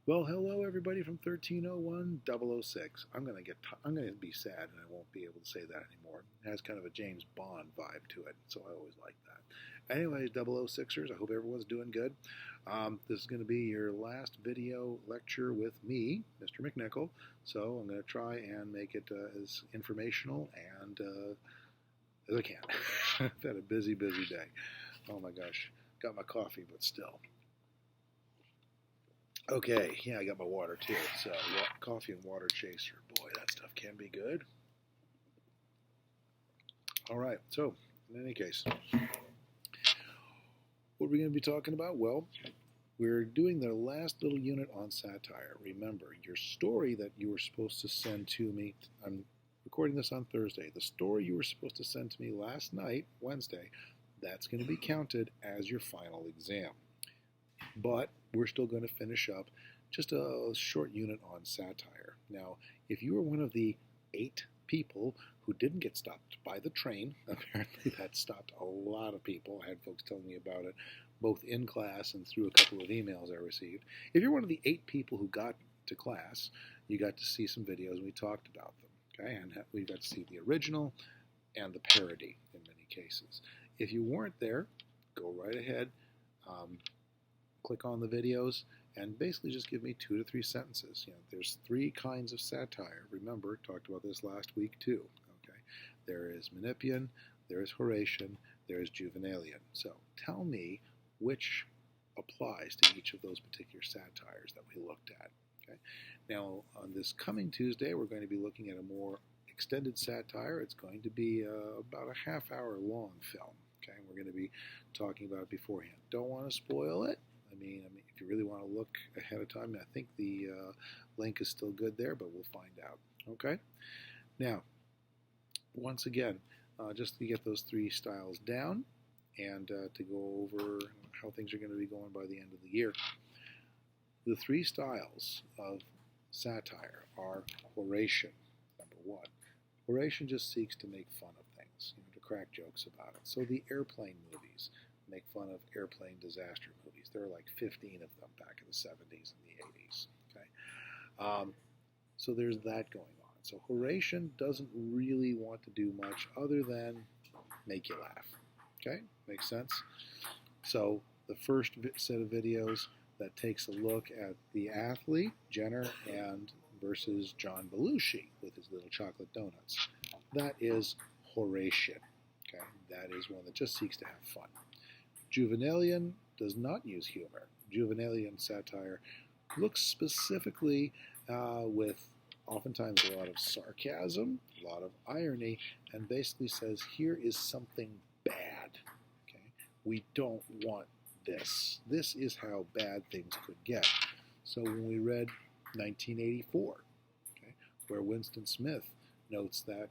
Well, hello everybody from 1301-006. I'm gonna be sad and I won't be able to say that anymore. It has kind of a James Bond vibe to it, so I always like that. Anyways, 006ers, I hope everyone's doing good. This is going to be your last video lecture with me, Mr. McNichol. So I'm going to try and make it as informational and as I can. I've had a busy day. Oh my gosh, got my coffee, but still. Okay, yeah, I got my water too. So, coffee and water chaser. Boy, that stuff can be good. All right, so in any case, what are we going to be talking about? Well, we're doing the last little unit on satire. Remember, your story that you were supposed to send to me, I'm recording this on Thursday, the story you were supposed to send to me last night, Wednesday, that's going to be counted as your final exam. But we're still going to finish up just a short unit on satire. Now, if you were one of the 8 people who didn't get stopped by the train, apparently that stopped a lot of people. I had folks telling me about it, both in class and through a couple of emails I received. If you're one of the 8 people who got to class, you got to see some videos and we talked about them. Okay, and we got to see the original and the parody in many cases. If you weren't there, go right ahead. Click on the videos and basically just give me 2 to 3 sentences. There's 3 kinds of satire. Remember, talked about this last week too. Okay, there is Menippean, there is Horatian, there is Juvenalian. So tell me which applies to each of those particular satires that we looked at. Okay, now on this coming Tuesday, we're going to be looking at a more extended satire. It's going to be about a half-hour long film. Okay, we're going to be talking about it beforehand. Don't want to spoil it. I mean, if you really want to look ahead of time, I think the link is still good there, but we'll find out. Okay? Now, once again, just to get those 3 styles down and to go over how things are going to be going by the end of the year. The 3 styles of satire are Horatian, number 1. Horatian just seeks to make fun of things, to crack jokes about it. So the airplane movies make fun of airplane disaster movies. There are like 15 of them back in the 70s and the 80s. Okay, so there's that going on. So Horatian doesn't really want to do much other than make you laugh. Okay, makes sense? So the first set of videos that takes a look at the athlete, Jenner, and versus John Belushi with his little chocolate donuts. That is Horatian. Okay, that is one that just seeks to have fun. Juvenalian does not use humor. Juvenalian satire looks specifically with oftentimes a lot of sarcasm, a lot of irony, and basically says, here is something bad. Okay? We don't want this. This is how bad things could get. So when we read 1984, okay, where Winston Smith notes that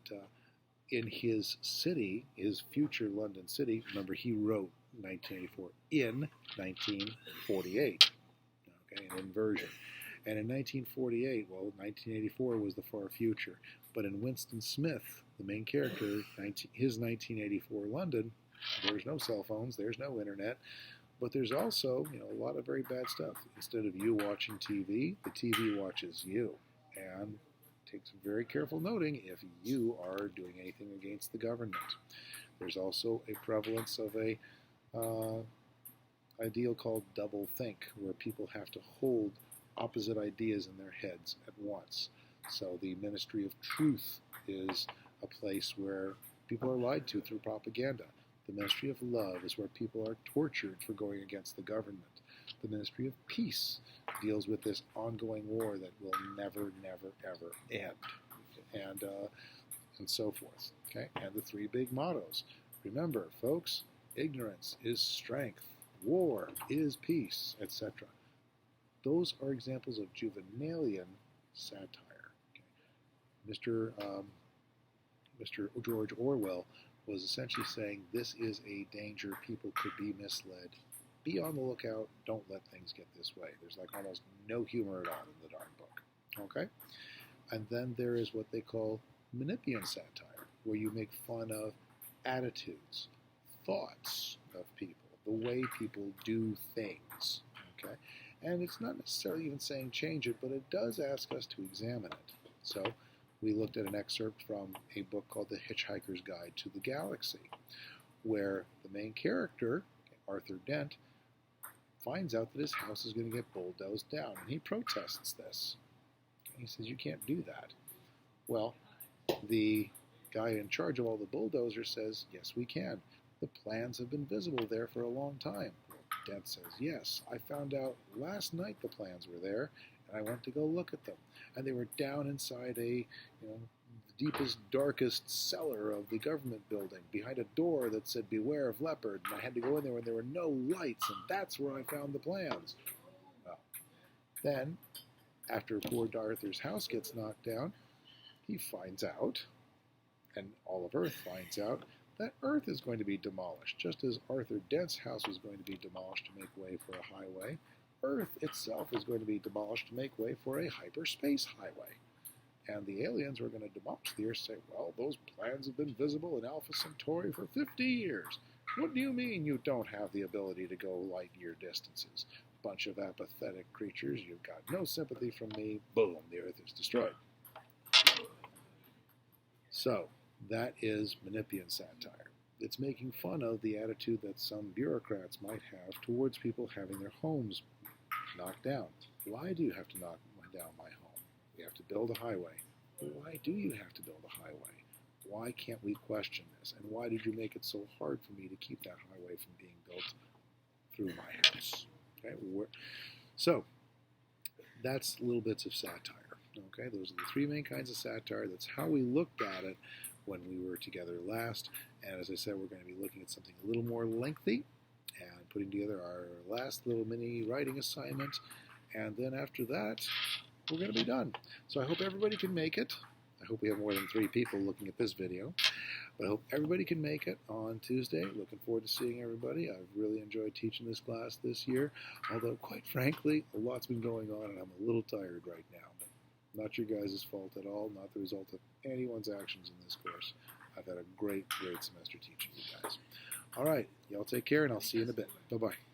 in his city, his future London city, remember he wrote 1984 in 1948, okay, an inversion. And in 1948, well, 1984 was the far future. But in Winston Smith, the main character, his 1984 London, there's no cell phones, there's no internet, but there's also, a lot of very bad stuff. Instead of you watching TV, the TV watches you. And takes very careful noting if you are doing anything against the government. There's also a prevalence of a ideal called doublethink, where people have to hold opposite ideas in their heads at once. So the Ministry of Truth is a place where people are lied to through propaganda. The Ministry of Love is where people are tortured for going against the government. The Ministry of Peace deals with this ongoing war that will never, ever end, and so forth. Okay, and the 3 big mottos. Remember, folks, ignorance is strength, war is peace, etc. Those are examples of Juvenalian satire. Okay. Mr. George Orwell was essentially saying this is a danger, people could be misled. Be on the lookout, don't let things get this way. There's like almost no humor at all in the darn book. Okay? And then there is what they call Menippean satire, where you make fun of attitudes, thoughts of people, the way people do things. Okay? And it's not necessarily even saying change it, but it does ask us to examine it. So we looked at an excerpt from a book called The Hitchhiker's Guide to the Galaxy, where the main character, Arthur Dent, finds out that his house is going to get bulldozed down, and he protests this. He says, you can't do that. Well, the guy in charge of all the bulldozers says, yes, we can. The plans have been visible there for a long time. Dent says, yes, I found out last night the plans were there, and I went to go look at them. And they were down inside the deepest, darkest cellar of the government building, behind a door that said, beware of leopard. And I had to go in there when there were no lights, and that's where I found the plans. Well, then, after poor Arthur's house gets knocked down, he finds out, and all of Earth finds out, that Earth is going to be demolished. Just as Arthur Dent's house was going to be demolished to make way for a highway, Earth itself is going to be demolished to make way for a hyperspace highway. And the aliens were going to demolish the Earth, say, well, those plans have been visible in Alpha Centauri for 50 years. What do you mean you don't have the ability to go light-year distances? Bunch of apathetic creatures, you've got no sympathy from me. Boom, the Earth is destroyed. So, that is Menippean satire. It's making fun of the attitude that some bureaucrats might have towards people having their homes knocked down. Why do you have to knock down my home? We have to build a highway. Why do you have to build a highway? Why can't we question this? And why did you make it so hard for me to keep that highway from being built through my house? Okay, so that's little bits of satire. Okay, those are the three main kinds of satire. That's how we looked at it when we were together last. And as I said, we're going to be looking at something a little more lengthy and putting together our last little mini writing assignment. And then after that, we're going to be done. So I hope everybody can make it. I hope we have more than 3 people looking at this video. But I hope everybody can make it on Tuesday. Looking forward to seeing everybody. I've really enjoyed teaching this class this year. Although, quite frankly, a lot's been going on and I'm a little tired right now. Not your guys' fault at all, not the result of anyone's actions in this course. I've had a great, great semester teaching you guys. All right, y'all take care, and I'll see you in a bit. Bye-bye.